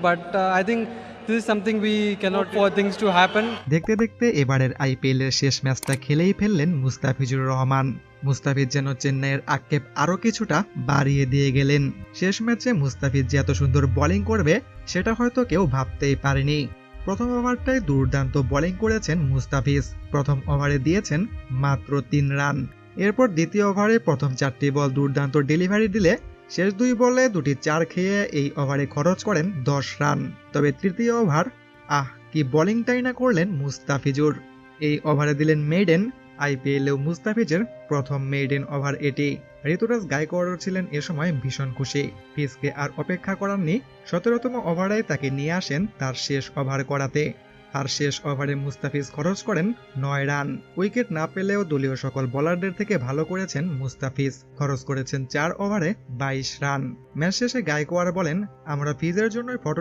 but I think this is something we cannot for things to happen. দেখতে দেখতে এবারের IPL এর শেষ ম্যাচটা খেলেই ফেললেন মুস্তাফিজুর রহমান। মুস্তাফিজ যেন চেন্নাইয়ের আক্ষেপ আরও কিছুটা বাড়িয়ে দিয়ে গেলেন। শেষ ম্যাচে মুস্তাফিজ যে এত সুন্দর বোলিং করবে সেটা হয়তো কেউ ভাবতেই পারেনি। প্রথম ওভারটায় দুর্দান্ত বোলিং করেছেন মুস্তাফিজ। প্রথম ওভারে দিয়েছেন মাত্র 3 রান। এরপর দ্বিতীয় ওভারে প্রথম 4টি বল দুর্দান্ত ডেলিভারি দিলে শেষ 2 বলে 2টি 4 খেয়ে এই ওভারে খরচ করেন 10 রান। তবে তৃতীয় ওভার কি বোলিংটাই না করলেন মুস্তাফিজুর। এই ওভারে দিলেন মেইডেন। আইপিএলেও মুস্তাফিজের প্রথম মেইডেন ওভার এটি। ঋতুরাজ গায়কোয়াড় ছিলেন এ সময় ভীষণ খুশি। ফিজকে আর অপেক্ষা করাননি। 17তম ওভারে তাকে নিয়ে আসেন তার শেষ ওভার করাতে। আর শেষ ওভারে মুস্তাফিজ খরচ করেন 9 রান। উইকেট না পেলেও দলীয় সকল বোলারদের থেকে ভালো করেছেন মুস্তাফিজ। খরচ করেছেন 4 ওভারে 22 রান। ম্যাচ শেষে গায়কোয়াড় বলেন, আমরা ফিজের জন্যই ফটো